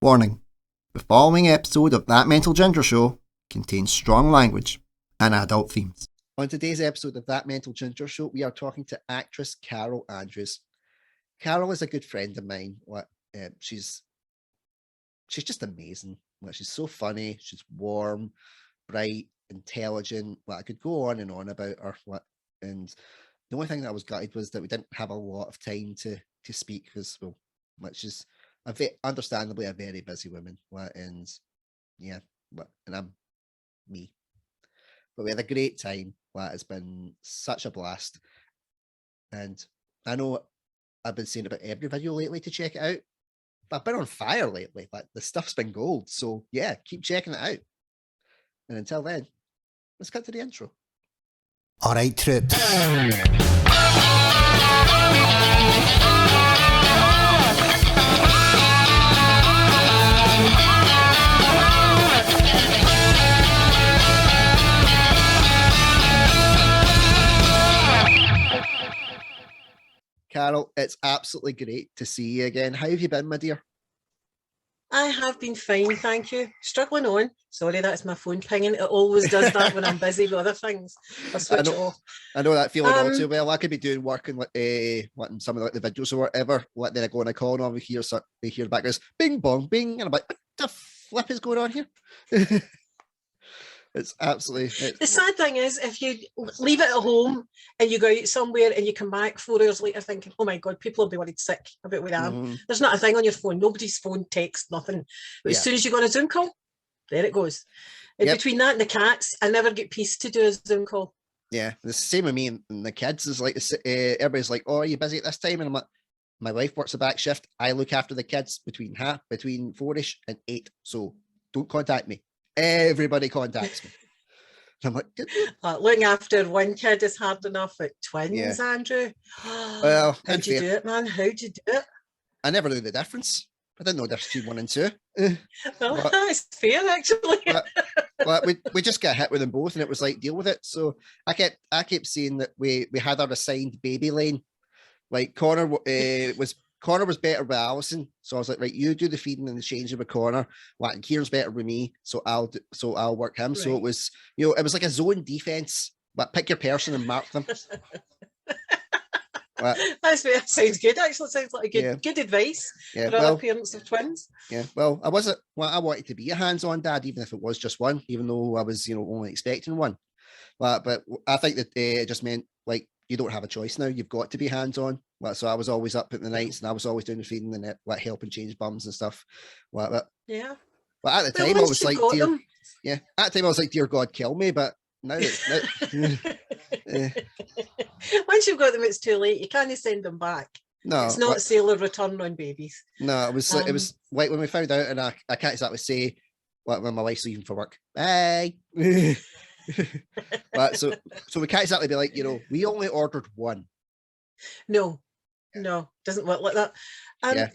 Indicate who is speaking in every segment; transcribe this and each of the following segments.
Speaker 1: Warning: the following episode of That Mental Ginger Show contains strong language and adult themes. On today's episode of That Mental Ginger Show, we are talking to actress Carole Andrews. Carole is a good friend of mine. She's just amazing. She's so funny. She's warm, bright, intelligent. I could go on and on about her. And the only thing that I was gutted was that we didn't have a lot of time to speak because, she's understandably a very busy woman. And I'm me. But we had a great time. It's been such a blast. And I know I've been saying about every video lately to check it out. But I've been on fire lately. The stuff's been gold. So yeah, keep checking it out. And until then, let's cut to the intro.
Speaker 2: All right, troops.
Speaker 1: Carole, it's absolutely great to see you again. How have you been, my dear?
Speaker 3: I have been fine, thank you. Struggling on. Sorry, that's my phone pinging. It always does that when I'm busy with other things. I switch it off.
Speaker 1: I know that feeling all too well. I could be doing work in some of the videos or whatever. Then I go on a call and I hear back goes bing bong bing, and I'm like, what the flip is going on here? It's absolutely.
Speaker 3: The sad thing is, if you leave it at home and you go out somewhere and you come back 4 hours later thinking, oh my God, people will be worried sick about where I am. There's not a thing on your phone. Nobody's phone, text, nothing. But as soon as you go on a Zoom call, there it goes. And between that and the cats, I never get peace to do a Zoom call.
Speaker 1: Yeah, the same with me and the kids. Is like everybody's like, oh, are you busy at this time? And I'm like, my wife works a back shift. I look after the kids between 4ish and 8. So don't contact me. Everybody contacts me. I'm like,
Speaker 3: looking after one kid is hard enough, but twins, Andrew.
Speaker 1: Well,
Speaker 3: how'd you do it, man? How'd you do it?
Speaker 1: I never knew the difference. I didn't know the difference between 1 and 2.
Speaker 3: Well, that's fair, actually.
Speaker 1: we just got hit with them both, and it was like, deal with it. So I kept saying that we had our assigned baby lane. Like Connor was better with Alison, so I was like, right, you do the feeding and the changing with Connor. And Kieran's better with me, so I'll work him. Right. So it was, it was like a zone defense, but pick your person and mark them.
Speaker 3: That sounds good. Actually, sounds like a good advice for other parents of twins.
Speaker 1: Yeah, well, I wanted to be a hands-on dad, even if it was just one, even though I was, only expecting one. But I think that it just meant like you don't have a choice now. You've got to be hands-on. So I was always up at the nights, and I was always doing the feeding and helping change bums and stuff. But at the time, I was like, dear God, kill me. But now
Speaker 3: once you've got them, it's too late. You can't send them back.
Speaker 1: No,
Speaker 3: it's not sailor return on babies.
Speaker 1: No, it was like when we found out, and I can't exactly say when my wife's leaving for work. Bye. But so we can't exactly be like, we only ordered one.
Speaker 3: No, doesn't work like that.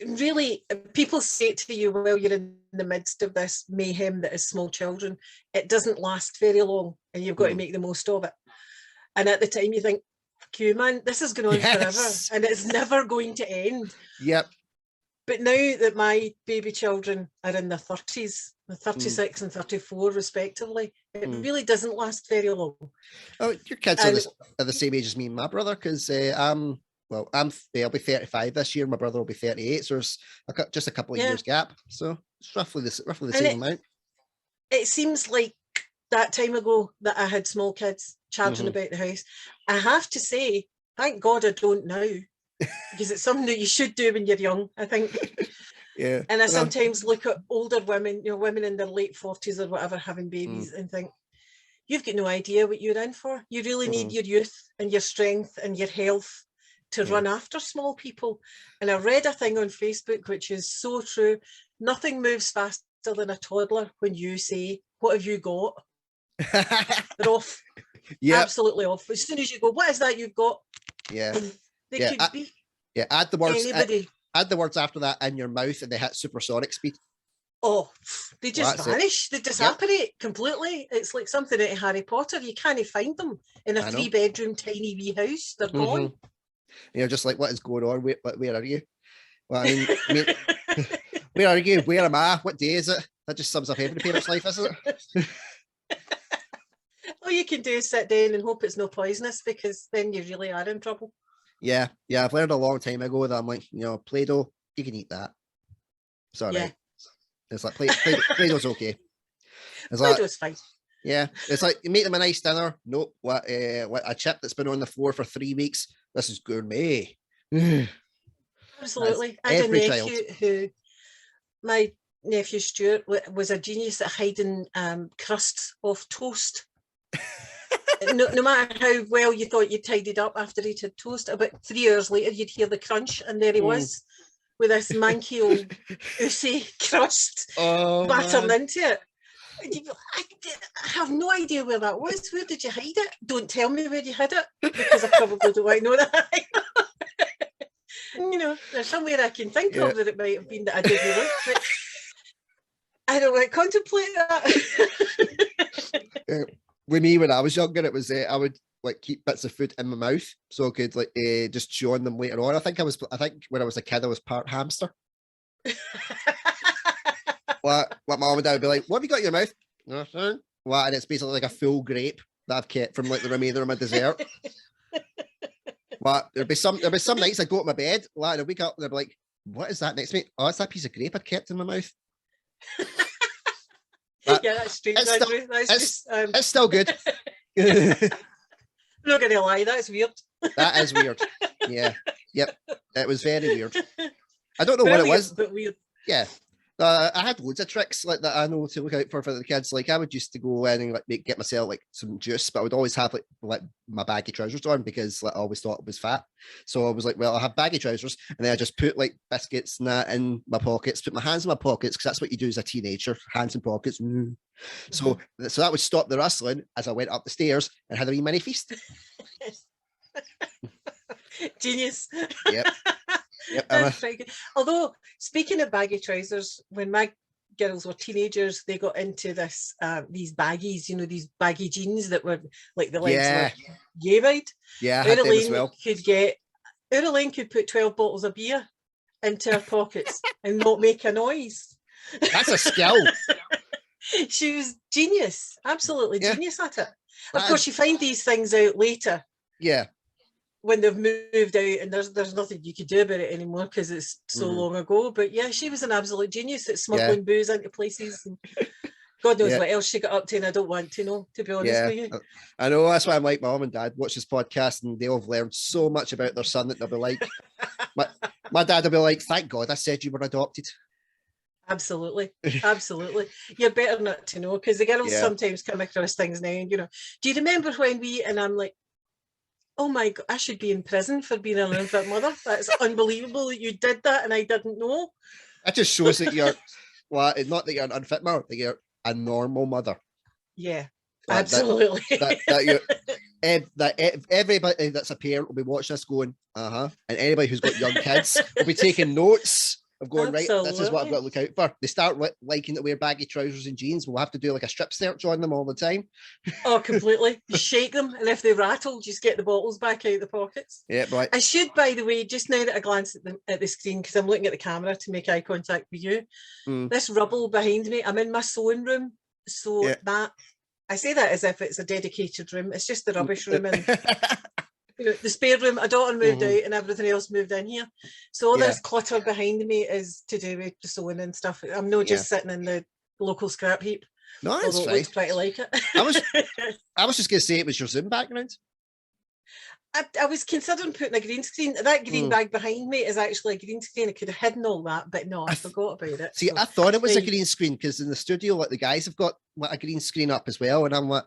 Speaker 3: Really, people say to you, well, you're in the midst of this mayhem that is small children. It doesn't last very long, and you've got to make the most of it. And at the time, you think, fuck you, man, this is going on forever, and it's never going to end.
Speaker 1: Yep.
Speaker 3: But now that my baby children are in their 30s, 36 and 34 respectively, it really doesn't last very long.
Speaker 1: Oh, your kids are the same age as me and my brother, because I'll be 35 this year. My brother will be 38, so there's just a couple of years gap. So it's roughly the same amount.
Speaker 3: It seems like that time ago that I had small kids charging about the house. I have to say, thank God I don't now. Because it's something that you should do when you're young, I think.
Speaker 1: Yeah.
Speaker 3: And I sometimes look at older women, women in their late 40s or whatever having babies and think, you've got no idea what you're in for. You really need your youth and your strength and your health to run after small people. And I read a thing on Facebook, which is so true. Nothing moves faster than a toddler when you say, what have you got? They're off. Yeah. Absolutely off. As soon as you go, what is that you've got?
Speaker 1: Yeah.
Speaker 3: They could be.
Speaker 1: Yeah, add the words.
Speaker 3: Anybody.
Speaker 1: Add the words after that in your mouth, and they hit supersonic speed.
Speaker 3: Oh, they just vanish. They disapparate completely. It's like something out of Harry Potter. You can't find them in a 3-bedroom tiny wee house. They're gone.
Speaker 1: Just like, what is going on? Where are you? Well, I mean Where are you? Where am I? What day is it? That just sums up every parent's life, isn't it?
Speaker 3: All you can do is sit down and hope it's no poisonous, because then you really are in trouble.
Speaker 1: Yeah. I've learned a long time ago that I'm like, Play-Doh, you can eat that. It's all right. It's like Play-Doh's okay. It's
Speaker 3: Play-Doh's fine.
Speaker 1: Yeah, it's like you make them a nice dinner. Nope, what a chip that's been on the floor for 3 weeks. This is gourmet.
Speaker 3: Absolutely. I had a nephew my nephew Stuart was a genius at hiding crusts off toast. No matter how well you thought you tidied up after he'd had toast, about 3 hours later you'd hear the crunch, and there he was with this manky old oozy crust battered into it. I have no idea where that was. Where did you hide it? Don't tell me where you hid it, because I probably don't want to know that. There's somewhere I can think of that it might have been that I didn't look, but I don't want to contemplate that.
Speaker 1: With me, when I was younger, it was I would like keep bits of food in my mouth so I could like just chew on them later on. I think when I was a kid, I was part hamster. What my mom and dad would be like, what have you got in your mouth? Nothing. What? And it's basically like a full grape that I've kept from like the remainder of my dessert. But there'd be some nights I'd go to my bed, and I'd wake up and I'd be like, what is that next to me? Oh, it's that piece of grape I'd kept in my mouth.
Speaker 3: That's strange.
Speaker 1: It's still good.
Speaker 3: I'm not going to lie, that's weird.
Speaker 1: That is weird. Yeah. Yep. It was very weird. I don't know what it was.
Speaker 3: But weird.
Speaker 1: Yeah. I had loads of tricks like that I know to look out for the kids. Like I would used to go in and like get myself like some juice, but I would always have like my baggy trousers on because like I always thought it was fat. So I was like, well, I have baggy trousers, and then I just put like biscuits and that in my pockets, put my hands in my pockets, because that's what you do as a teenager, hands in pockets. So that would stop the rustling as I went up the stairs and had a wee mini feast.
Speaker 3: Genius.
Speaker 1: Yep.
Speaker 3: That's very good. Although, speaking of baggy trousers, when my girls were teenagers, they got into this these baggies, these baggy jeans that were like the legs were yay wide.
Speaker 1: Yeah, I had them as well.
Speaker 3: Elaine could put 12 bottles of beer into her pockets and not make a noise.
Speaker 1: That's a skill.
Speaker 3: She was genius, absolutely genius at it. Of course, you find these things out later.
Speaker 1: Yeah.
Speaker 3: When they've moved out and there's nothing you could do about it anymore because it's so long ago. But yeah, she was an absolute genius at smuggling booze into places. And God knows what else she got up to, and I don't want to know, to be honest with you.
Speaker 1: I know, that's why I'm like, my mom and dad watch this podcast and they'll have learned so much about their son that they'll be like, my dad will be like, thank God I said you were adopted.
Speaker 3: Absolutely. You're better not to know, because the girls sometimes come across things now and do you remember when and I'm like, oh my God, I should be in prison for being an unfit mother. That's unbelievable that you did that and I didn't know.
Speaker 1: That just shows that you're, well, not that you're an unfit mother, that you're a normal mother.
Speaker 3: Yeah, absolutely.
Speaker 1: That everybody that's a parent will be watching this going, and anybody who's got young kids will be taking notes of going,
Speaker 3: Absolutely.
Speaker 1: Right, this is what I've got to look out for. They start liking to wear baggy trousers and jeans. We'll have to do like a strip search on them all the time.
Speaker 3: Oh, completely. You shake them, and if they rattle, just get the bottles back out of the pockets.
Speaker 1: Yeah, right.
Speaker 3: I should, by the way, just now that I glance at the screen, because I'm looking at the camera to make eye contact with you, this rubble behind me, I'm in my sewing room, so that, I say that as if it's a dedicated room. It's just the rubbish room and the spare room. A daughter moved out and everything else moved in here. So all this clutter behind me is to do with the sewing and stuff. I'm not just sitting in the local scrap heap.
Speaker 1: No, that's
Speaker 3: fine. It looks pretty like it.
Speaker 1: I was just going to say it was your Zoom background.
Speaker 3: I was considering putting a green screen. That green bag behind me is actually a green screen. I could have hidden all that, but no, I forgot about it.
Speaker 1: See, so, I thought it was a green screen because in the studio, like the guys have got like, a green screen up as well, and I'm like,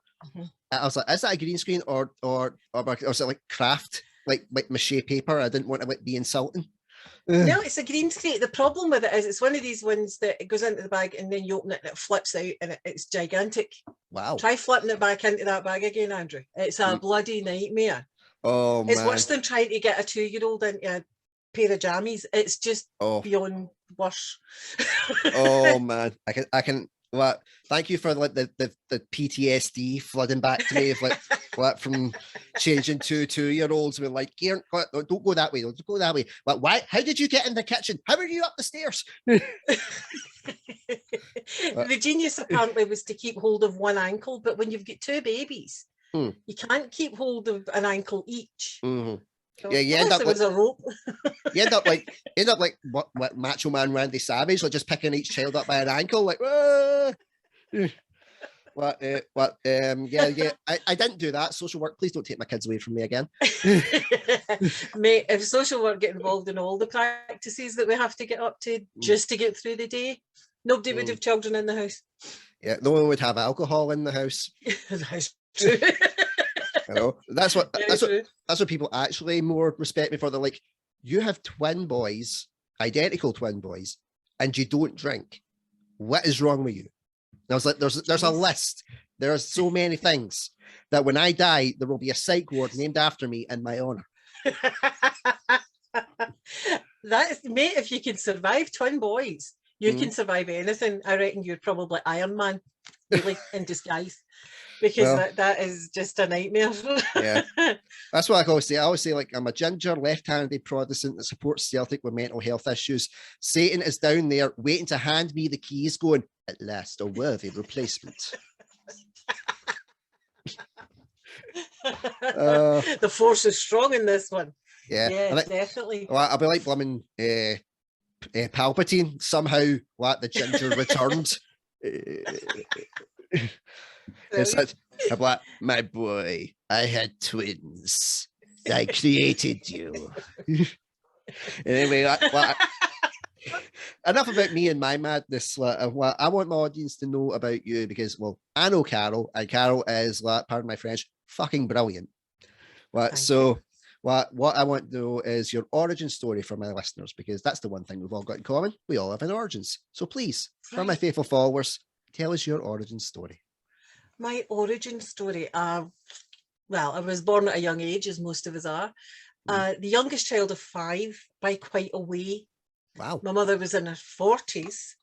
Speaker 1: I was like, is that a green screen or was it like craft, like mache paper? I didn't want to like be insulting.
Speaker 3: No, it's a green screen. The problem with it is it's one of these ones that it goes into the bag and then you open it and it flips out and it's gigantic.
Speaker 1: Wow!
Speaker 3: Try flipping it back into that bag again, Andrew. It's a bloody nightmare.
Speaker 1: Oh,
Speaker 3: it's worse than trying to get a 2-year-old into a pair of jammies. It's just beyond worse.
Speaker 1: Oh man, I can What? Thank you for like the PTSD flooding back to me of like what from changing 2 2-year-olds with like, here, don't go that way, don't go that way. But why? How did you get in the kitchen? How are you up the stairs?
Speaker 3: The genius apparently was to keep hold of one ankle, but when you've got 2 babies, you can't keep hold of an ankle each.
Speaker 1: Mm-hmm.
Speaker 3: So,
Speaker 1: Yeah, you end
Speaker 3: unless
Speaker 1: up
Speaker 3: there
Speaker 1: like
Speaker 3: was a rope.
Speaker 1: you end up like what Macho Man Randy Savage, like just picking each child up by an ankle, like. Yeah. I didn't do that. Social work, please don't take my kids away from me again.
Speaker 3: Mate, if social work get involved in all the practices that we have to get up to just to get through the day, nobody would have children in the house.
Speaker 1: Yeah, no one would have alcohol in the house.
Speaker 3: That's true.
Speaker 1: You know, that's what people actually more respect me for. They're like, you have twin boys, identical twin boys, and you don't drink. What is wrong with you? And I was like, there's a list. There are so many things that when I die, there will be a psych ward named after me in my honor.
Speaker 3: That is, mate, if you can survive twin boys, you can survive anything. I reckon you're probably Iron Man, really, in disguise. Because that is just a nightmare.
Speaker 1: Yeah. That's what I always say. I always say, like, I'm a ginger, left-handed Protestant that supports Celtic with mental health issues. Satan is down there waiting to hand me the keys, going, at last, a worthy replacement.
Speaker 3: The force is strong in this one.
Speaker 1: Yeah,
Speaker 3: definitely.
Speaker 1: Well, I'll be like blooming Palpatine. Somehow, what the ginger returned. It's like, I'm like, my boy, I had twins. I created you. Anyway, enough about me and my madness. I want my audience to know about you because, well, I know Carole, and Carole is, pardon my French, fucking brilliant. So what I want to know is your origin story for my listeners, because that's the one thing we've all got in common. We all have an origins. So please, for my faithful followers, tell us your origin story.
Speaker 3: My origin story. Well, I was born at a young age, as most of us are. The youngest child of 5 by quite a way.
Speaker 1: Wow.
Speaker 3: My mother was in her 40s,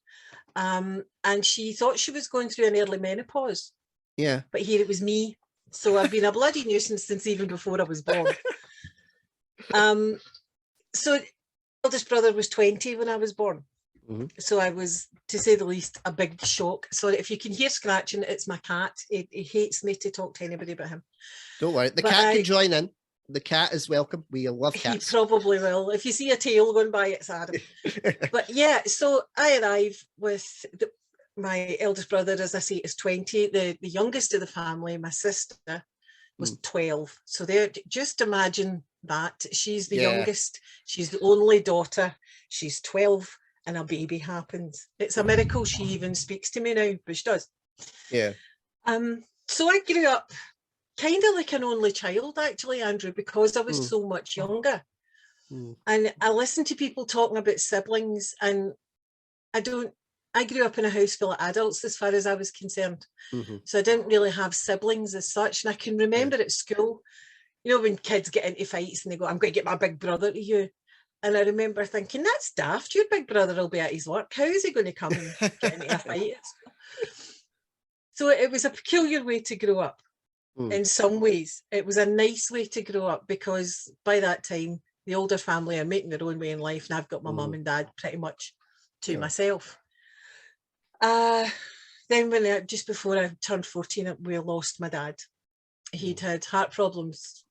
Speaker 3: and she thought she was going through an early menopause.
Speaker 1: Yeah.
Speaker 3: But here it was me. So I've been a bloody nuisance since even before I was born. So eldest brother was 20 when I was born. So I was, to say the least, a big shock. So if you can hear scratching, it's my cat. He hates me to talk to anybody about him.
Speaker 1: Don't worry. The cat can join in. The cat is welcome. We love cats.
Speaker 3: He probably will. If you see a tail going by, it's Adam. But yeah, so I arrive with my eldest brother, as I say, is 20. The youngest of the family, my sister, was 12. So there, just imagine that. She's the youngest. She's the only daughter. She's 12. And a baby happens. It's a miracle she even speaks to me now, but she does.
Speaker 1: Yeah.
Speaker 3: So I grew up kind of like an only child, actually, Andrew, because I was so much younger. And I listen to people talking about siblings, and I grew up in a house full of adults as far as I was concerned. So I didn't really have siblings as such. And I can remember at school, you know, when kids get into fights and they go, I'm going to get my big brother to you. And I remember thinking, that's daft. Your big brother will be at his work. How is he going to come and get into a fight? So it was a peculiar way to grow up. In some ways, it was a nice way to grow up, because by that time, the older family are making their own way in life, and I've got my mum and dad pretty much to myself. Then when just before I turned 14, we lost my dad. He'd had heart problems.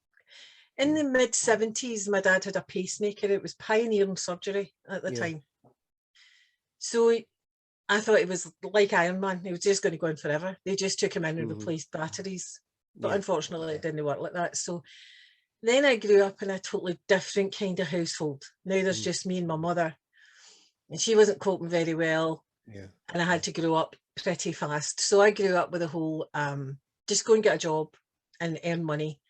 Speaker 3: In the mid-70s, my dad had a pacemaker. It was pioneering surgery at the time. So I thought it was like Iron Man. He was just going to go on forever. They just took him in and replaced batteries. But unfortunately, it didn't work like that. So then I grew up in a totally different kind of household. Now there's just me and my mother. And she wasn't coping very well. And I had to grow up pretty fast. So I grew up with the whole, just go and get a job and earn money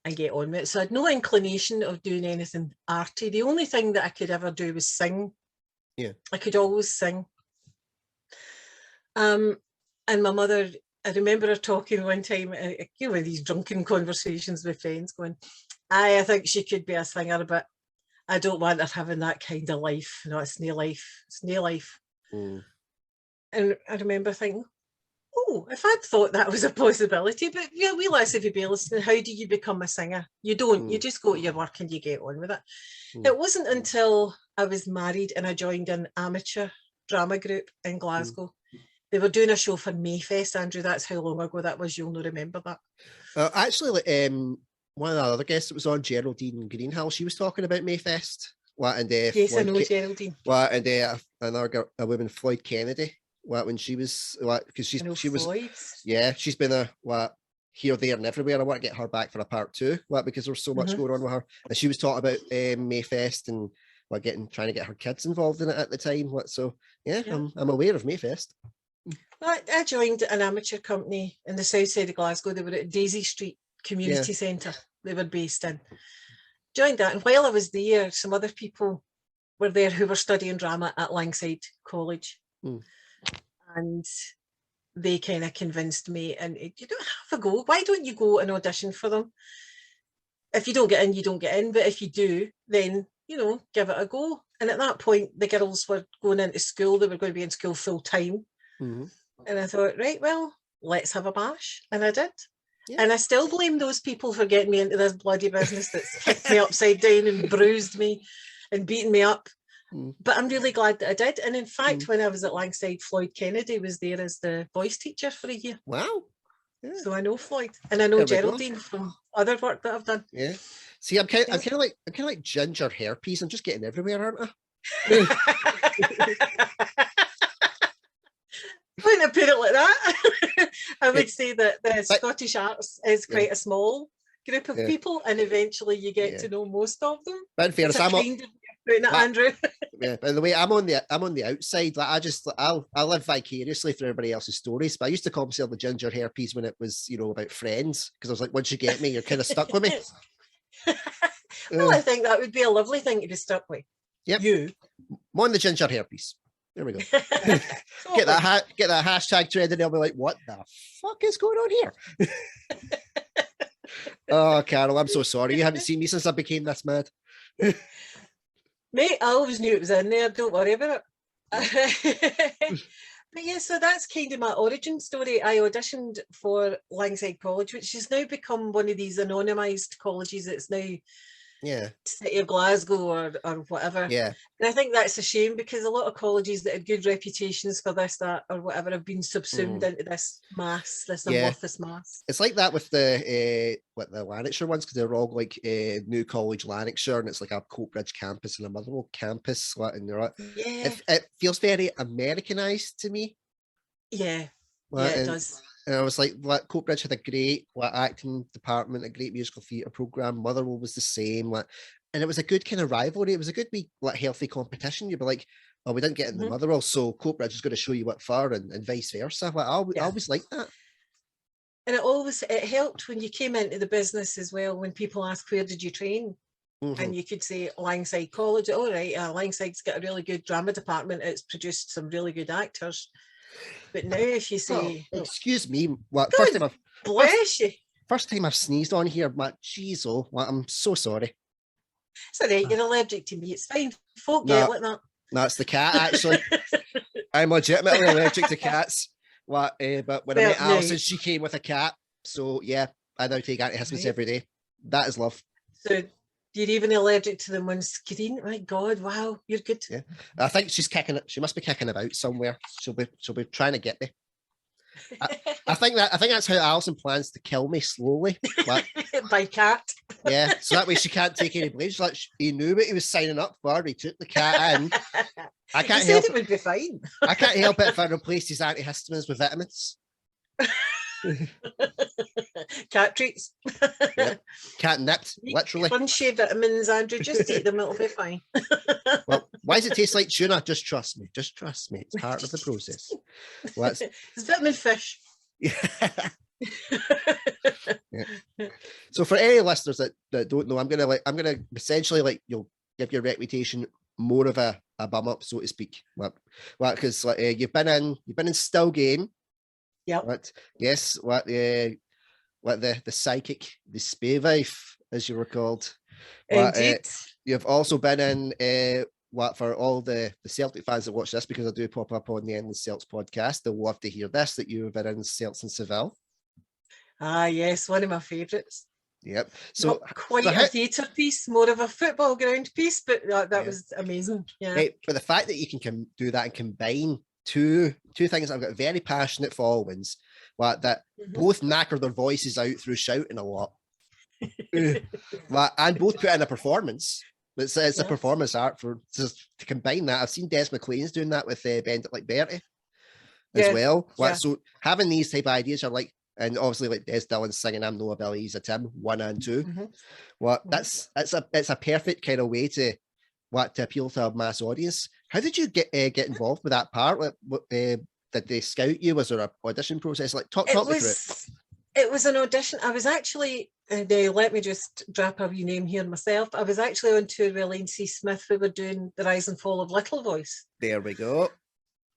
Speaker 3: and get on with it. So I had no inclination of doing anything arty. The only thing that I could ever do was sing. I could always sing. And my mother, I remember her talking one time, you know, these drunken conversations with friends, going, I think she could be a singer, but I don't want her having that kind of life. You know, it's no life. It's no life. And I remember thinking, oh, if I'd thought that was a possibility, but yeah, we let's if you be listening, how do you become a singer? You don't, you just go to your work and you get on with it. It wasn't until I was married and I joined an amateur drama group in Glasgow. They were doing a show for Mayfest, Andrew. That's how long ago that was. You'll not remember that.
Speaker 1: Actually, one of the other guests that was on, Geraldine Greenhill, she was talking about Mayfest.
Speaker 3: Yes, I know Geraldine.
Speaker 1: And a woman, Floyd Kennedy. When she was because she was she's been here, there, and everywhere. I want to get her back for a part 2, because there's so much going on with her. And she was talking about Mayfest and trying to get her kids involved in it at the time. So I'm aware of Mayfest.
Speaker 3: I joined an amateur company in the south side of Glasgow. They were at Daisy Street Community Centre. They were based in. Joined that, and while I was there, some other people were there who were studying drama at Langside College. And they kind of convinced me, and you don't have a go. Why don't you go and audition for them? If you don't get in, you don't get in. But if you do, then, give it a go. And at that point, the girls were going into school. They were going to be in school full time. And I thought, right, well, let's have a bash. And I did. Yeah. And I still blame those people for getting me into this bloody business that's kicked me upside down and bruised me and beaten me up. But I'm really glad that I did. And in fact, when I was at Langside, Floyd Kennedy was there as the voice teacher for a year.
Speaker 1: Wow. Yeah.
Speaker 3: So I know Floyd, and I know Geraldine from other work that I've done.
Speaker 1: Yeah. See, I'm kind of like ginger herpes. I'm just getting everywhere, aren't I?
Speaker 3: When I put it like that, I would say that the Scottish Arts is quite a small group of people, and eventually you get to know most of them.
Speaker 1: But in fairness,
Speaker 3: Andrew.
Speaker 1: Yeah, by the way, I'm on the outside. Like I live vicariously through everybody else's stories. But I used to call myself the ginger herpes when it was, about friends, because I was like, once you get me, you're kind of stuck with me.
Speaker 3: Well, I think that would be a lovely thing to be stuck with.
Speaker 1: Yep. I'm on the ginger herpes. There we go. Get that hashtag trend, and they'll be like, what the fuck is going on here? Oh, Carole, I'm so sorry. You haven't seen me since I became this mad.
Speaker 3: Mate, I always knew it was in there. Don't worry about it. But yeah, so that's kind of my origin story. I auditioned for Langside College, which has now become one of these anonymised colleges. It's now City of Glasgow or whatever.
Speaker 1: Yeah.
Speaker 3: And I think that's a shame, because a lot of colleges that had good reputations for this, that, or whatever have been subsumed into this mass, this amorphous mass.
Speaker 1: It's like that with the Lanarkshire ones, because they're all like New College Lanarkshire, and it's like a Coatbridge campus and a Motherwell campus. And it feels very Americanized to me.
Speaker 3: Yeah. It does.
Speaker 1: And I was like, Coatbridge had a great acting department, a great musical theatre programme. Motherwell was the same. And it was a good kind of rivalry. It was a good healthy competition. You'd be like, oh, we didn't get into Motherwell, so Coatbridge is going to show you what for, and vice versa. I always liked that.
Speaker 3: And it helped when you came into the business as well, when people ask, where did you train? And you could say Langside College. All right, Langside's got a really good drama department. It's produced some really good actors. But now if you say...
Speaker 1: excuse me. First time I've sneezed on here, jeez, I'm so sorry.
Speaker 3: It's all right, you're allergic to me. It's fine. Folk get it like that.
Speaker 1: No, it's the cat, actually. I'm legitimately allergic to cats. But when I met Alison, she came with a cat. So, yeah, I now take antihistamines every day. That is love.
Speaker 3: So... you're even allergic to them on screen. My God, wow, you're good.
Speaker 1: Yeah, I think she's kicking it. She must be kicking about somewhere. She'll be trying to get me. I think that's how Alison plans to kill me slowly.
Speaker 3: By cat.
Speaker 1: Yeah, so that way she can't take any blame. She's like, he knew what he was signing up for. He took the cat in. I can't help
Speaker 3: it. Would be fine.
Speaker 1: I can't help it if I replace his antihistamines with vitamins.
Speaker 3: Cat treats.
Speaker 1: Yeah. Cat nipped, literally.
Speaker 3: Crunchy vitamins, Andrew. Just eat them, it'll be fine.
Speaker 1: Well, why does it taste like tuna? Just trust me. Just trust me. It's part of the process. Well,
Speaker 3: it's vitamin fish.
Speaker 1: Yeah. So for any listeners that don't know, I'm gonna essentially give your reputation more of a bum up, so to speak. Because you've been in Still Game.
Speaker 3: Yeah.
Speaker 1: Yes. The psychic, the spae wife, as you were called.
Speaker 3: Indeed.
Speaker 1: You've also been in for all the Celtic fans that watch this, because I do pop up on the Endless Celts podcast, they'll love to hear this, that you have been in Celts in Seville.
Speaker 3: Ah, yes, one of my favourites.
Speaker 1: Yep.
Speaker 3: Not quite a theatre piece, more of a football ground piece, but that was amazing. Yeah.
Speaker 1: Right, but the fact that you can do that and combine two things I've got very passionate followings, that both knacker their voices out through shouting a lot, and both put in a performance. It's a performance art to combine that. I've seen Des McLean's doing that with Bend It Like Bertie as well. So having these type of ideas are like, and obviously like Des Dillon's singing "I'm Noah Billy, he's a Tim" 1 and 2. It's a perfect kind of way to appeal to a mass audience. How did you get involved with that part? Did they scout you? Was there an audition process? Like talk me through it.
Speaker 3: It was an audition. I was actually, let me just drop a wee name here myself. I was actually on tour with Elaine C. Smith. We were doing The Rise and Fall of Little Voice.
Speaker 1: There we go.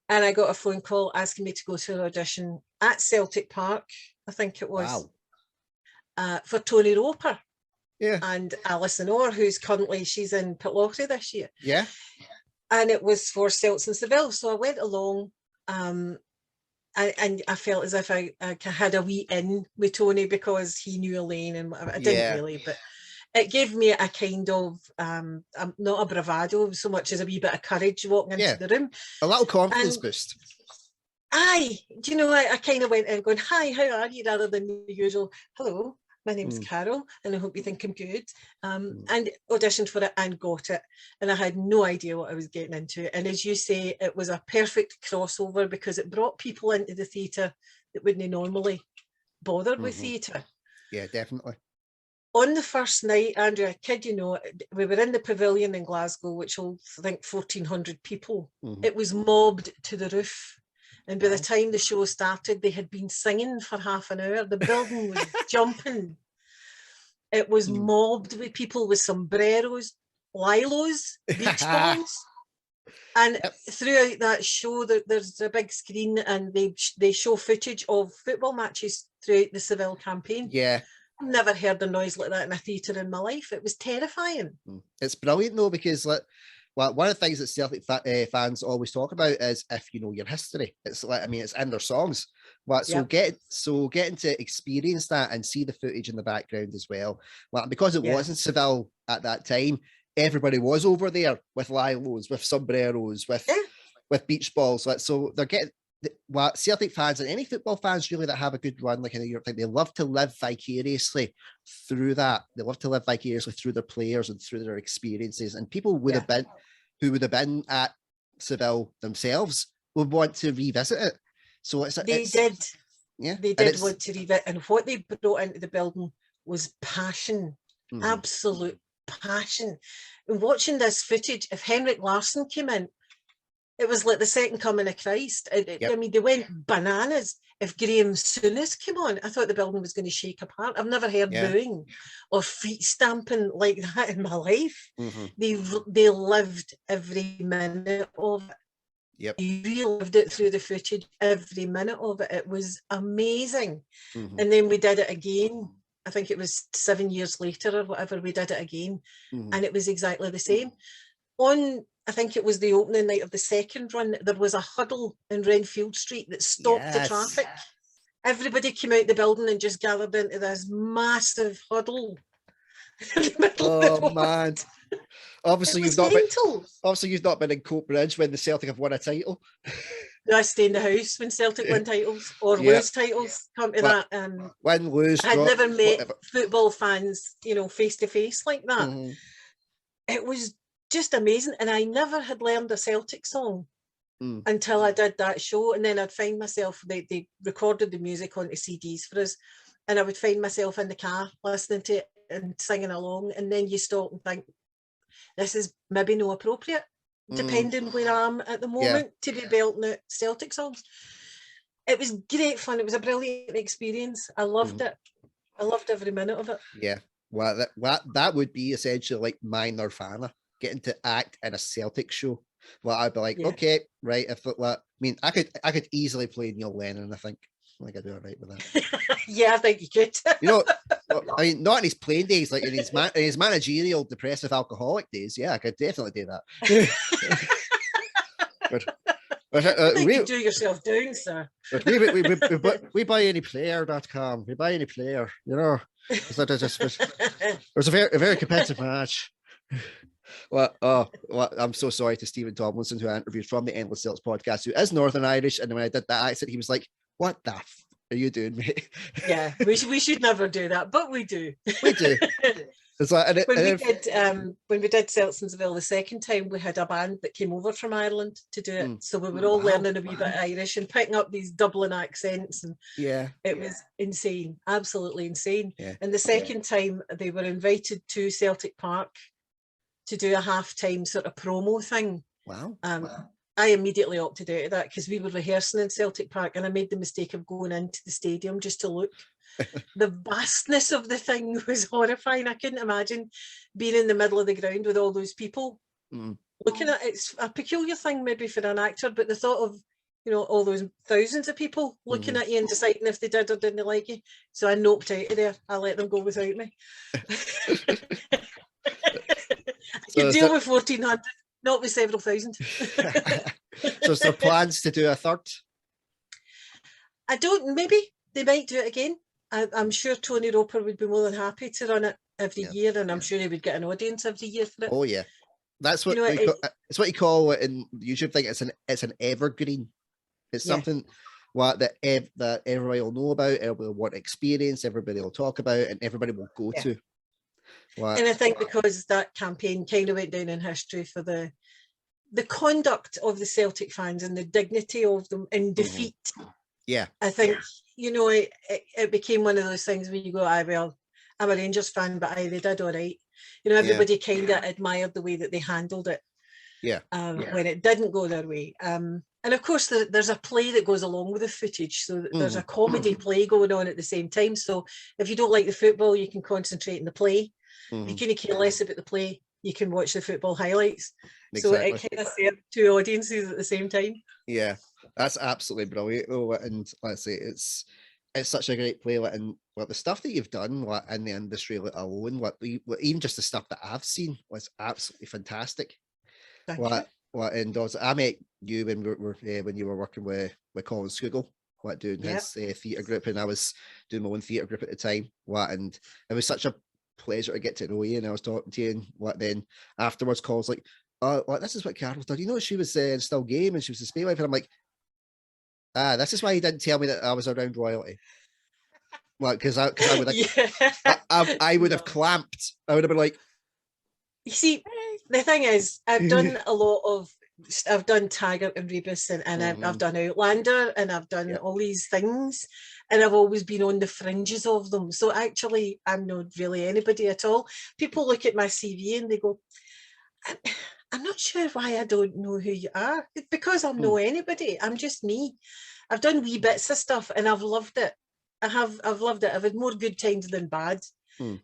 Speaker 3: And I got a phone call asking me to go to an audition at Celtic Park, I think it was, for Tony Roper.
Speaker 1: Yeah.
Speaker 3: And Alison Orr, she's in Pitlochry this year.
Speaker 1: Yeah.
Speaker 3: And it was for Celts in Seville. So I went along, and I felt as if I had a wee in with Tony because he knew Elaine and whatever. I didn't really, but it gave me a kind of, not a bravado so much as a wee bit of courage walking into the room.
Speaker 1: A little confidence boost.
Speaker 3: Aye. Do you know, I kind of went in going, "Hi, how are you?" rather than the usual, "Hello, my name's Carole, and I hope you think I'm good." And auditioned for it and got it. And I had no idea what I was getting into. And as you say, it was a perfect crossover because it brought people into the theatre that wouldn't normally bother with theatre.
Speaker 1: Yeah, definitely.
Speaker 3: On the first night, Andrew, I kid you not, we were in the Pavilion in Glasgow, which holds, I think, 1,400 people. It was mobbed to the roof. And by the time the show started, they had been singing for half an hour. The building was jumping. It was mobbed with people with sombreros, lilos, beach balls. And throughout that show, there's a big screen and they show footage of football matches throughout the Seville campaign.
Speaker 1: Yeah.
Speaker 3: I've never heard a noise like that in a theatre in my life. It was terrifying.
Speaker 1: It's brilliant though, because one of the things that Celtic fans always talk about is if you know your history. It's like, I mean, it's in their songs. So getting to experience that and see the footage in the background as well. Because it wasn't Seville at that time, everybody was over there with lilos, with sombreros, with beach balls. So they're getting Celtic fans and any football fans really that have a good run like in the Europe thing, they love to live vicariously through that. They love to live vicariously through their players and through their experiences. And people would have been who would have been at Seville themselves would want to revisit it. So they did
Speaker 3: want to revisit, and what they brought into the building was passion, absolute passion. And watching this footage, if Henrik Larsson came in, it was like the second coming of Christ. I mean, they went bananas. If Graham Souness came on, I thought the building was going to shake apart. I've never heard booing or feet stamping like that in my life. They lived every minute of it. You really lived it through the footage, every minute of it. It was amazing. And then we did it again. I think it was 7 years later or whatever, we did it again. And it was exactly the same. I think it was the opening night of the second run, there was a huddle in Renfield Street that stopped the traffic. Everybody came out the building and just gathered into this massive huddle.
Speaker 1: Oh man. Obviously you've not been in Coat Bridge when the Celtic have won a title.
Speaker 3: I stay in the house when Celtic win titles or lose titles. Come to that.
Speaker 1: Win, lose,
Speaker 3: I had never met football fans, face to face like that. It was just amazing. And I never had learned a Celtic song until I did that show. And then I'd find myself, they recorded the music onto CDs for us, and I would find myself in the car listening to it and singing along. And then you stop and think, this is maybe not appropriate, depending where I am at the moment, to be belting out Celtic songs. It was great fun. It was a brilliant experience. I loved it. I loved every minute of it.
Speaker 1: Yeah. Well, that would be essentially like my Nirvana, getting to act in a Celtic show. Well, I'd be like, okay, right. I could easily play Neil Lennon. I think I'd do all right with that.
Speaker 3: Yeah, I think you could.
Speaker 1: I mean, not in his playing days, like in his managerial depressive alcoholic days. Yeah, I could definitely do that. But
Speaker 3: I think you do yourself down, sir.
Speaker 1: But we buy any player.com. We buy any player, you know. It was a very competitive match. Well, I'm so sorry to Stephen Tomlinson, who I interviewed from the Endless Celts podcast, who is Northern Irish. And when I did that accent, he was like, "What the are you doing, mate?"
Speaker 3: Yeah, we should never do that, but we do.
Speaker 1: We do. It's like,
Speaker 3: when we did Celts in Seville the second time, we had a band that came over from Ireland to do it. So we were all learning a wee bit of Irish and picking up these Dublin accents, and it was insane, absolutely insane. Yeah. And the second time they were invited to Celtic Park to do a halftime sort of promo thing.
Speaker 1: Wow.
Speaker 3: I immediately opted out of that because we were rehearsing in Celtic Park, and I made the mistake of going into the stadium just to look. The vastness of the thing was horrifying. I couldn't imagine being in the middle of the ground with all those people looking at it. It's a peculiar thing maybe for an actor, but the thought of, you know, all those thousands of people looking at you and deciding if they did or didn't like you. So I noped out of there. I let them go without me. I can deal with 1,400, not with several thousand.
Speaker 1: So is there plans to do a third?
Speaker 3: I don't, maybe they might do it again. I'm sure Tony Roper would be more than happy to run it every year, and I'm sure he would get an audience every year for it.
Speaker 1: Oh yeah, that's what it's what you call it in the YouTube thing. It's an evergreen. It's something that everybody will know about, everybody will want to experience, everybody will talk about, and everybody will go to.
Speaker 3: And I think because that campaign kind of went down in history for the conduct of the Celtic fans and the dignity of them in defeat.
Speaker 1: Yeah,
Speaker 3: I think, you know, it became one of those things where you go, well, I'm a Rangers fan, but they did all right. You know, everybody kind of admired the way that they handled it. When it didn't go their way. And of course, there's a play that goes along with the footage. So there's a comedy play going on at the same time. So if you don't like the football, you can concentrate on the play. If you kind of care less about the play, you can watch the football highlights. Exactly. So it kind of served two audiences at the same time.
Speaker 1: Yeah, that's absolutely brilliant. And let's say it's such a great play. And the stuff that you've done in the industry alone, even just the stuff that I've seen was absolutely fantastic. And also, I met you when you were working with Colin Scougal, doing his theatre group, and I was doing my own theatre group at the time. And it was such a pleasure to get to know you, and I was talking to you, and then afterwards Colin's like, "Oh, this is what Carole's done. You know, she was still game, and she was a space wife." And I'm like, this is why you didn't tell me that I was around royalty. Because I would have, I would have clamped. I would have been like,
Speaker 3: you see, the thing is, I've done I've done Taggart and Paribus, and I've done Outlander, and I've done all these things, and I've always been on the fringes of them. So actually, I'm not really anybody at all. People look at my CV and they go, I'm not sure why I don't know who you are. It's because I'm no anybody. I'm just me. I've done wee bits of stuff, and I've loved it. I've loved it. I've had more good times than bad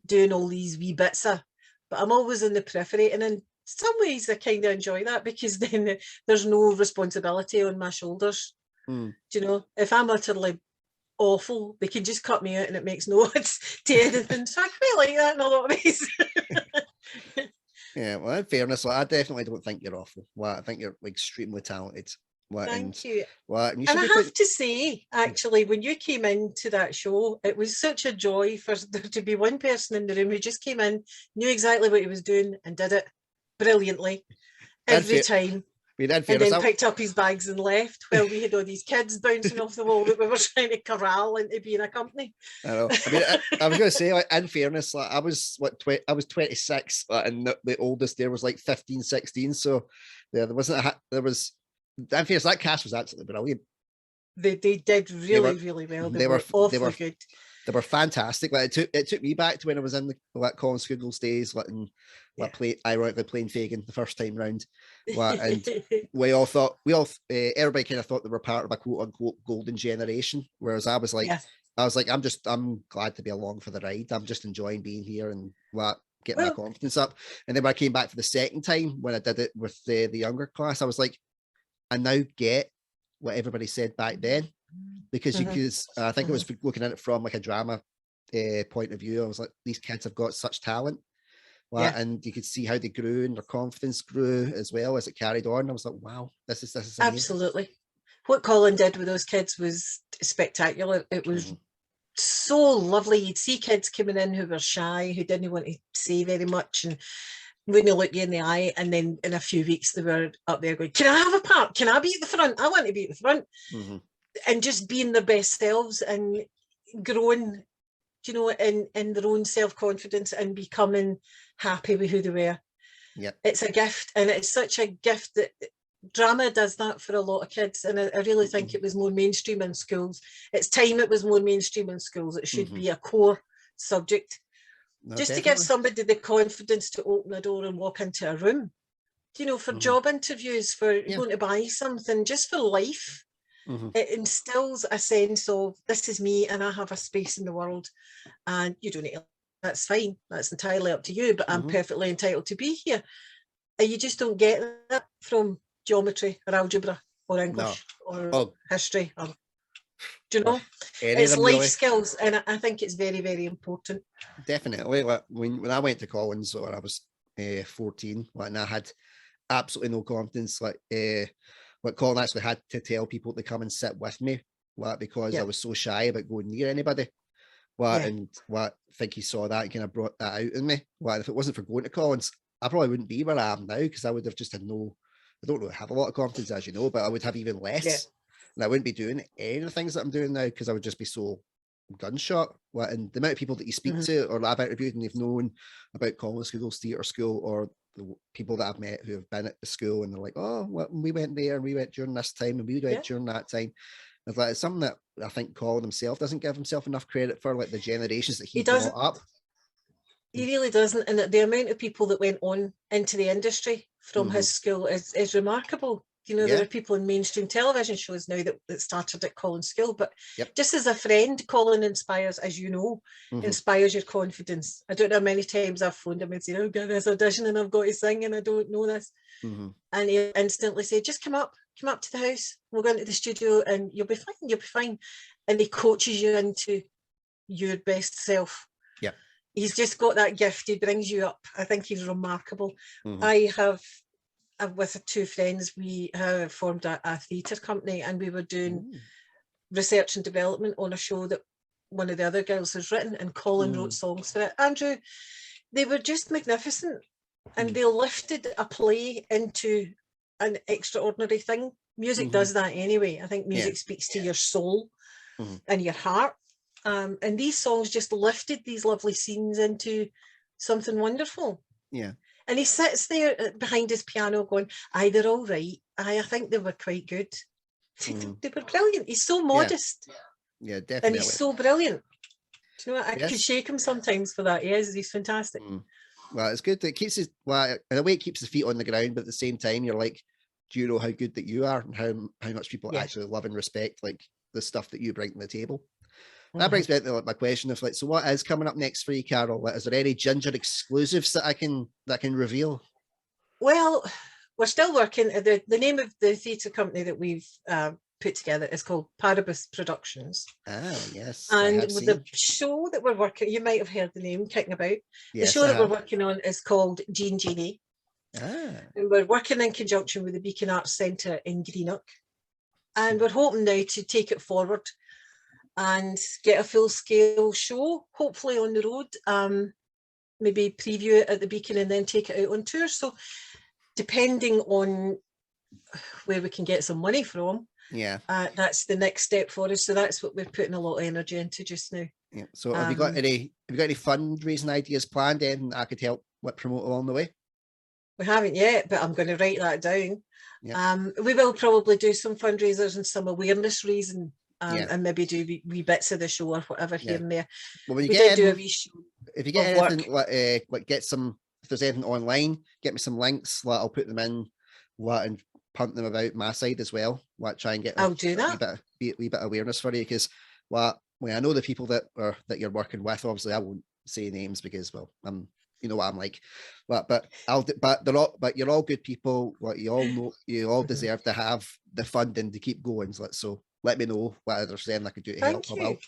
Speaker 3: doing all these wee bits of, but I'm always in the periphery, and in some ways I kind of enjoy that, because then there's no responsibility on my shoulders. Do you know, if I'm utterly awful, they can just cut me out and it makes no odds to anything. So I quite like that in a lot of ways.
Speaker 1: Yeah, well, in fairness, I definitely don't think you're awful. I think you're extremely talented.
Speaker 3: Thank you.
Speaker 1: And
Speaker 3: I have to say, actually, when you came into that show, it was such a joy for there to be one person in the room who just came in, knew exactly what he was doing, and did it brilliantly every time. And then picked up his bags and left while we had all these kids bouncing off the wall that we were trying to corral into being a company.
Speaker 1: I know. I mean, I was going to say, in fairness, I was 26, and the oldest there was 15, 16. So there was. In fairness, that cast was absolutely brilliant.
Speaker 3: They did really well. They were awfully good.
Speaker 1: They were fantastic. It took me back to when I was in the Colin Scougal's days, ironically playing Fagin the first time round. And we all thought, everybody kind of thought they were part of a quote unquote golden generation. Whereas I was like, I'm glad to be along for the ride. I'm just enjoying being here and getting my confidence up. And then when I came back for the second time, when I did it with the younger class, I was like, I now get what everybody said back then, because I think it was looking at it from a drama point of view. I was like, these kids have got such talent.
Speaker 3: Yeah.
Speaker 1: And you could see how they grew and their confidence grew as well as it carried on. I was like, wow, this is amazing.
Speaker 3: Absolutely. What Colin did with those kids was spectacular. It was so lovely. You'd see kids coming in who were shy, who didn't want to say very much and wouldn't look you in the eye. And then in a few weeks, they were up there going, can I have a part? Can I be at the front? I want to be at the front. And just being their best selves and growing, you know, in their own self-confidence and becoming happy with who they were.
Speaker 1: Yeah,
Speaker 3: it's a gift, and it's such a gift that drama does that for a lot of kids. And I really think it was more mainstream in schools. It's time it was more mainstream in schools. It should be a core subject.
Speaker 1: No,
Speaker 3: just
Speaker 1: definitely.
Speaker 3: to give somebody the confidence to open a door and walk into a room, you know, for job interviews, for going to buy something, just for life. It instills a sense of, this is me and I have a space in the world, and you don't need to, that's fine, that's entirely up to you, but I'm perfectly entitled to be here. And you just don't get that from geometry or algebra or English or history, or, do you know, it's life really. Skills, and I think it's very, very important.
Speaker 1: Definitely. Like when I went to Collins, or I was 14, and I had absolutely no confidence, Colin actually had to tell people to come and sit with me, because I was so shy about going near anybody. And I think he saw that and kind of brought that out in me. If it wasn't for going to Collins, I probably wouldn't be where I am now, because I would have just had I don't really have a lot of confidence, as you know, but I would have even less. Yeah. And I wouldn't be doing any of the things that I'm doing now, because I would just be so gunshot. And the amount of people that you speak to or I've interviewed and they've known about Collins Theatre School, or the people that I've met who have been at the school, and they're like, oh, we went there and we went during this time and we went during that time. And it's something that I think Colin himself doesn't give himself enough credit for, like the generations that he brought up.
Speaker 3: He really doesn't. And the amount of people that went on into the industry from his school is remarkable. You know, there are people in mainstream television shows now that started at Colin's school, but just as a friend, Colin inspires, as you know, inspires your confidence. I don't know how many times I've phoned him and said, oh, God, this audition and I've got to sing and I don't know this. And he instantly said, just come up to the house, we'll go into the studio and you'll be fine. And he coaches you into your best self. Yeah. He's just got that gift. He brings you up. I think he's remarkable. With two friends, we have formed a theatre company, and we were doing research and development on a show that one of the other girls has written, and Colin wrote songs for it. Andrew, they were just magnificent, and they lifted a play into an extraordinary thing. Music does that anyway. I think music speaks to your soul and your heart. And these songs just lifted these lovely scenes into something wonderful. Yeah. And he sits there behind his piano going, aye, they're all right. I think they were quite good. They were brilliant. He's so modest.
Speaker 1: Yeah, definitely.
Speaker 3: And he's so brilliant. Do you know what? I could shake him sometimes for that. He's fantastic.
Speaker 1: Well, it's good. It keeps his, in a way, it keeps his feet on the ground, but at the same time, you're like, do you know how good that you are and how much people actually love and respect like the stuff that you bring to the table? That brings me to my question of so what is coming up next for you, Carole? Is there any Ginger exclusives that I can reveal?
Speaker 3: Well, we're still working. The name of the theatre company that we've put together is called Paribus Productions.
Speaker 1: Ah, yes.
Speaker 3: And with the show that we're working, you might have heard the name kicking about.
Speaker 1: Yes,
Speaker 3: the show that we're working on is called Jean Genie. And we're working in conjunction with the Beacon Arts Centre in Greenock. And we're hoping now to take it forward and get a full-scale show, hopefully on the road, maybe preview it at the Beacon and then take it out on tour. So depending on where we can get some money from, that's the next step for us. So that's what we're putting a lot of energy into just now.
Speaker 1: Yeah. So have you got any fundraising ideas planned, and I could help promote along the way?
Speaker 3: We haven't yet, but I'm going to write that down. We will probably do some fundraisers and some awareness raising. And maybe do wee bits of the show or whatever here and there.
Speaker 1: Well, when you do a wee show, if you get anything get some, if there's anything online, get me some links. I'll put them in, and punt them about my side as well. Try and get
Speaker 3: I'll do that.
Speaker 1: A wee bit of awareness for you, because I know the people that you're working with. Obviously, I won't say names because you know what I'm like, but you're all good people. You all know, you all deserve to have the funding to keep going. So let me know what other thing I could do to help.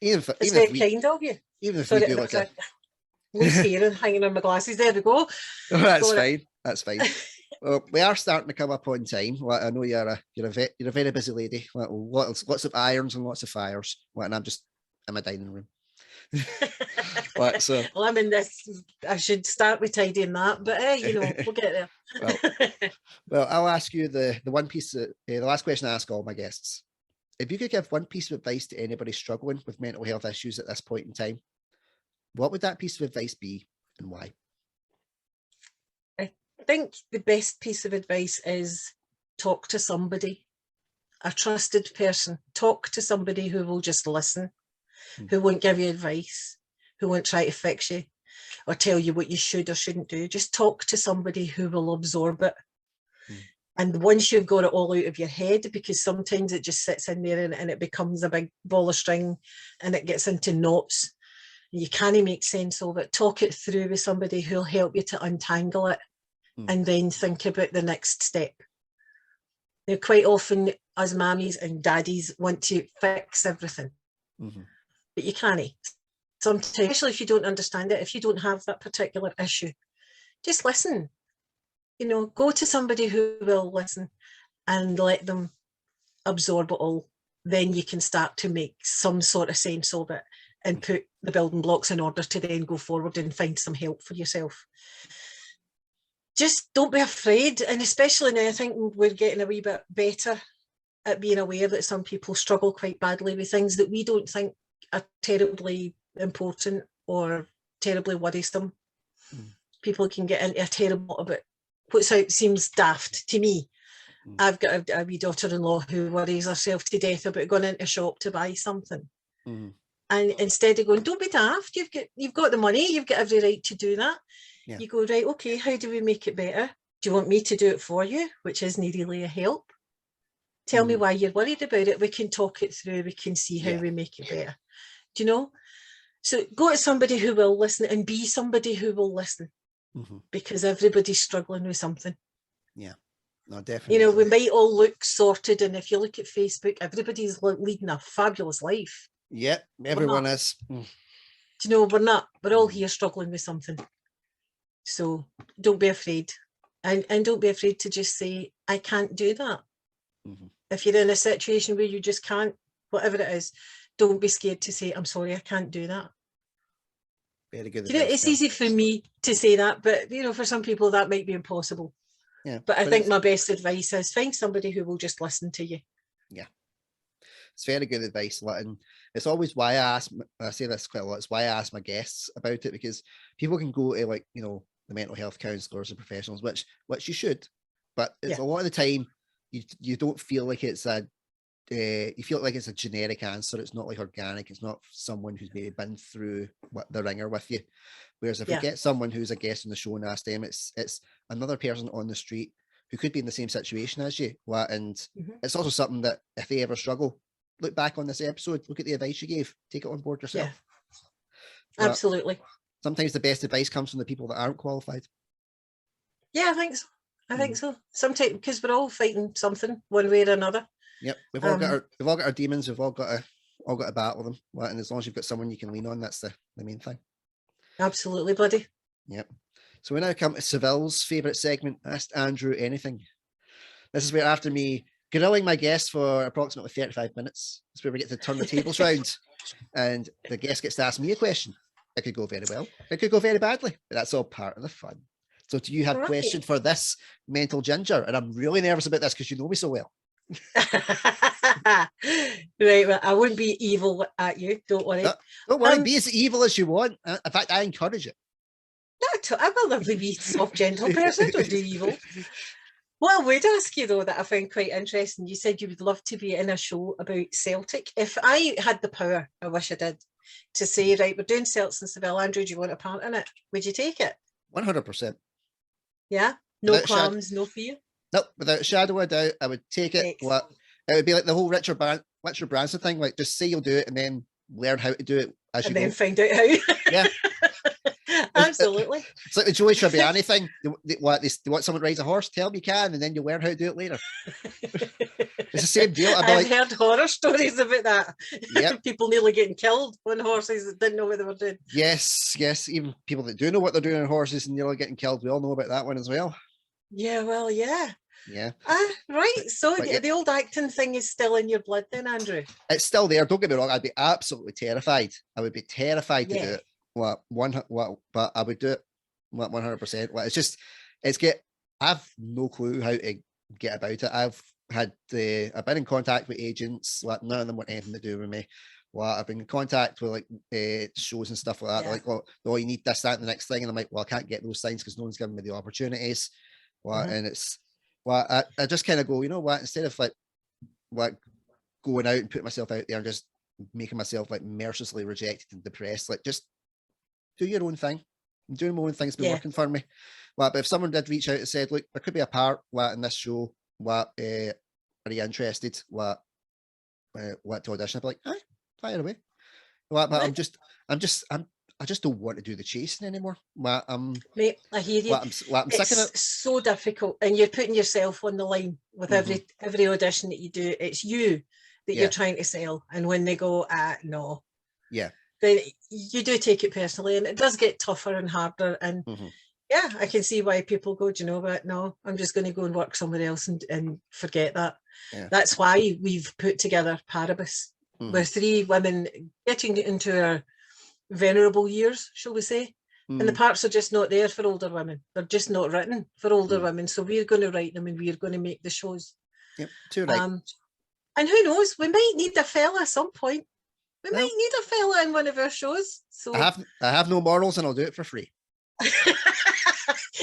Speaker 3: It's very kind of you.
Speaker 1: Even if
Speaker 3: Sorry,
Speaker 1: we do
Speaker 3: there's
Speaker 1: like
Speaker 3: a loose hair and hanging on my glasses. There we go.
Speaker 1: that's fine. That's fine. Well, we are starting to come up on time. Well, I know you're a very busy lady. Lots of irons and lots of fires. And I'm just in my dining room. So
Speaker 3: well, I'm in this. I should start with tidying that, but we'll get there.
Speaker 1: well, I'll ask you the one piece. The last question I ask all my guests: if you could give one piece of advice to anybody struggling with mental health issues at this point in time, what would that piece of advice be, and why?
Speaker 3: I think the best piece of advice is talk to somebody, a trusted person. Talk to somebody who will just listen, who won't give you advice, who won't try to fix you or tell you what you should or shouldn't do. Just talk to somebody who will absorb it. And once you've got it all out of your head, because sometimes it just sits in there and it becomes a big ball of string and it gets into knots. You can't make sense of it. Talk it through with somebody who'll help you to untangle it and then think about the next step. Now, quite often, us mammies and daddies want to fix everything, but you can't. Sometimes, especially if you don't understand it, if you don't have that particular issue, just listen. Go to somebody who will listen and let them absorb it all. Then you can start to make some sort of sense of it and put the building blocks in order to then go forward and find some help for yourself. Just don't be afraid. And especially now, I think we're getting a wee bit better at being aware that some people struggle quite badly with things that we don't think are terribly important or terribly worrisome. People can get into a terrible about what seems daft to me. I've got a wee daughter-in-law who worries herself to death about going into a shop to buy something. And instead of going, don't be daft, you've got the money, you've got every right to do that. You go, right, okay, how do we make it better? Do you want me to do it for you, which isn't really a help? Tell me why you're worried about it. We can talk it through. We can see how we make it better. Do you know? So go to somebody who will listen and be somebody who will listen, because everybody's struggling with something.
Speaker 1: Yeah, no, definitely.
Speaker 3: We might all look sorted, and if you look at Facebook, everybody's leading a fabulous life.
Speaker 1: Yep, everyone is.
Speaker 3: Do you know, we're not. We're all here struggling with something. So don't be afraid. And don't be afraid to just say, I can't do that. If you're in a situation where you just can't, whatever it is, don't be scared to say, I'm sorry, I can't do that.
Speaker 1: Very good.
Speaker 3: It's easy for me to say that, but for some people that might be impossible.
Speaker 1: Yeah.
Speaker 3: But I think my best advice is find somebody who will just listen to you.
Speaker 1: Yeah. It's very good advice, and it's always why I say this quite a lot. It's why I ask my guests about it, because people can go to the mental health counsellors and professionals, which you should, but it's a lot of the time you don't feel like it's you feel like it's a generic answer. It's not like organic. It's not someone who's maybe been through the ringer with you. Whereas if you get someone who's a guest on the show and ask them, it's another person on the street who could be in the same situation as you. And it's also something that if they ever struggle, look back on this episode, look at the advice you gave, take it on board yourself.
Speaker 3: Yeah, absolutely.
Speaker 1: Sometimes the best advice comes from the people that aren't qualified.
Speaker 3: Yeah, I think so. I think so. Sometimes, because we're all fighting something one way or another.
Speaker 1: Yep, we've all got our demons. We've all got to battle them. And as long as you've got someone you can lean on, that's the main thing.
Speaker 3: Absolutely, buddy.
Speaker 1: Yep. So we now come to Seville's favourite segment, Ask Andrew Anything. This is where, after me grilling my guests for approximately 35 minutes, it's where we get to turn the tables round, and the guest gets to ask me a question. It could go very well. It could go very badly, but that's all part of the fun. So do you have a question for this mental ginger? And I'm really nervous about this because you know me so well.
Speaker 3: Right, well, I wouldn't be evil at you. Don't worry.
Speaker 1: Don't worry. Be as evil as you want. In fact, I encourage it.
Speaker 3: I'm a lovely, wee, soft, gentle person. I don't do evil. What I would ask you, though, that I found quite interesting, you said you would love to be in a show about Celtic. If I had the power, I wish I did, to say, right, we're doing Celts in Seville, Andrew, do you want a part in it? Would you take it?
Speaker 1: 100%.
Speaker 3: Yeah? No qualms, no fear?
Speaker 1: Nope, without a shadow of a doubt, I would take it. It would be like the whole Richard Branson thing, like just say you'll do it and then learn how to do it as you go. And then
Speaker 3: find out how.
Speaker 1: Yeah.
Speaker 3: Absolutely.
Speaker 1: It's like the Joey Tribbiani thing. They want someone to ride a horse, tell them you can, and then you'll learn how to do it later. It's the same deal. I'd be
Speaker 3: I've
Speaker 1: like,
Speaker 3: heard horror stories about that.
Speaker 1: Yep.
Speaker 3: People nearly getting killed on horses that didn't know what they were doing.
Speaker 1: yes. Even people that do know what they're doing on horses and nearly getting killed, we all know about that one as well.
Speaker 3: Yeah, well, yeah.
Speaker 1: Yeah.
Speaker 3: Right. So
Speaker 1: But yeah,
Speaker 3: the old acting thing is still in your blood then, Andrew?
Speaker 1: it's still there. Don't get me wrong. I'd be absolutely terrified. I would be terrified to do
Speaker 3: Yeah.
Speaker 1: it. But I would do it. 100%. I've no clue how to get about it. I've been in contact with agents. Like none of them want anything to do with me. Well, I've been in contact with shows and stuff like that. They're
Speaker 3: Yeah.
Speaker 1: like, well, no, you need this, that, and the next thing. And I'm like, well, I can't get those things because no one's giving me the opportunities. Well,
Speaker 3: Mhm.
Speaker 1: and it's I just kind of go, you know what? Instead of like going out and putting myself out there and just making myself like mercilessly rejected and depressed, like just do your own thing. Doing my own thing's been
Speaker 3: Yeah.
Speaker 1: working for me. But if someone did reach out and said, look, there could be a part in this show, are you interested? What to audition? I'd be like, aye, fire away. But
Speaker 3: Right.
Speaker 1: I just don't want to do the chasing anymore.
Speaker 3: Mate, I hear you.
Speaker 1: I'm sick of it.
Speaker 3: It's so difficult, and you're putting yourself on the line with every audition that you do. It's you that
Speaker 1: Yeah.
Speaker 3: you're trying to sell, and when they go, no,
Speaker 1: Yeah.
Speaker 3: then you do take it personally, and it does get tougher and harder. And yeah, I can see why people go, do you know what? No, I'm just going to go and work somewhere else and forget that.
Speaker 1: Yeah.
Speaker 3: That's why we've put together Paribus. We're three women getting into our venerable years, shall we say. And the parts are just not there for older women. They're just not written for older women. So we're going to write them and we're going to make the shows.
Speaker 1: Yep, too right.
Speaker 3: And who knows, we might need a fella at some point. We might need a fella in one of our shows. So
Speaker 1: I have no morals and I'll do it for free.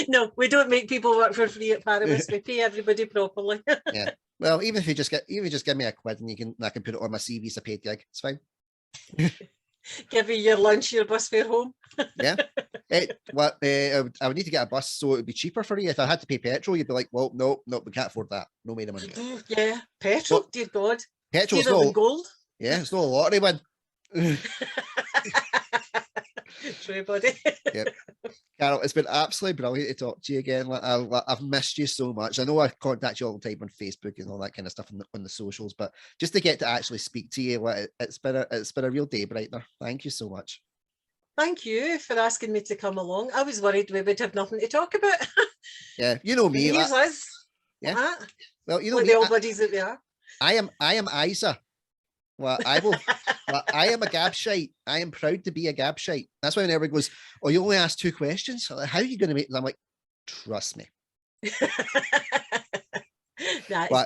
Speaker 3: No, we don't make people work for free at Paribus. We pay everybody properly.
Speaker 1: Yeah. Well, even if you just give me a quid and I can put it on my CV as a paid gig. It's fine.
Speaker 3: Give you your lunch, your bus fare home.
Speaker 1: Yeah. I would need to get a bus so it would be cheaper for you. If I had to pay petrol, you'd be like, well, no, we can't afford that. No made of money.
Speaker 3: Yeah, petrol, well, dear God.
Speaker 1: Petrol's
Speaker 3: not gold.
Speaker 1: Yeah, it's not a lottery win.
Speaker 3: True, buddy.
Speaker 1: Yep. Carole, it's been absolutely brilliant to talk to you again. I've missed you so much. I know I contact you all the time on Facebook and all that kind of stuff on the socials, but just to get to actually speak to you, it's been a real day brightener. Thank you so much.
Speaker 3: Thank you for asking me to come along. I was worried we would have nothing to talk about.
Speaker 1: Yeah, you know me.
Speaker 3: Here's us.
Speaker 1: Yeah. Well, you know
Speaker 3: me. The old buddies that we are.
Speaker 1: I am Isa. Well, I am a gabshite. I am proud to be a gabshite. That's why when everyone goes, oh, you only asked 2 questions. How are you going to make them? I'm like, trust me.
Speaker 3: It's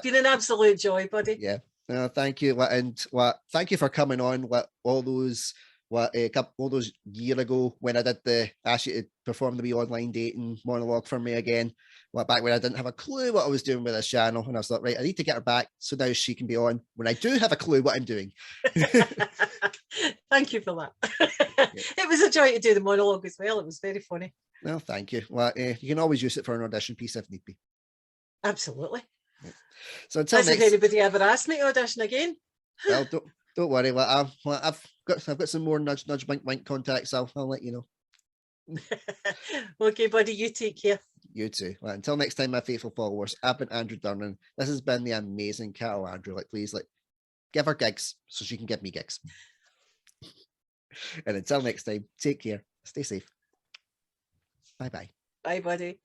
Speaker 3: been an absolute joy, buddy.
Speaker 1: Yeah. Thank you. And thank you for coming on. All those years ago when I did ask you to perform the wee online dating monologue for me again. Back when I didn't have a clue what I was doing with this channel, and I was like, right, I need to get her back so now she can be on when I do have a clue what I'm doing.
Speaker 3: Thank you for that. It was a joy to do the monologue as well. It was very funny.
Speaker 1: Well, thank you. You can always use it for an audition piece if need be.
Speaker 3: Absolutely.
Speaker 1: Yeah. So until next,
Speaker 3: if anybody ever asked me to audition again.
Speaker 1: Well, don't worry. I've got some more nudge wink wink contacts. I'll let you know.
Speaker 3: Okay, buddy, you take care.
Speaker 1: You too. Well, until next time, my faithful followers, I've been Andrew Durnan. This has been the amazing Carole Andrew. Please, give her gigs so she can give me gigs. And until next time, take care. Stay safe. Bye-bye.
Speaker 3: Bye, buddy.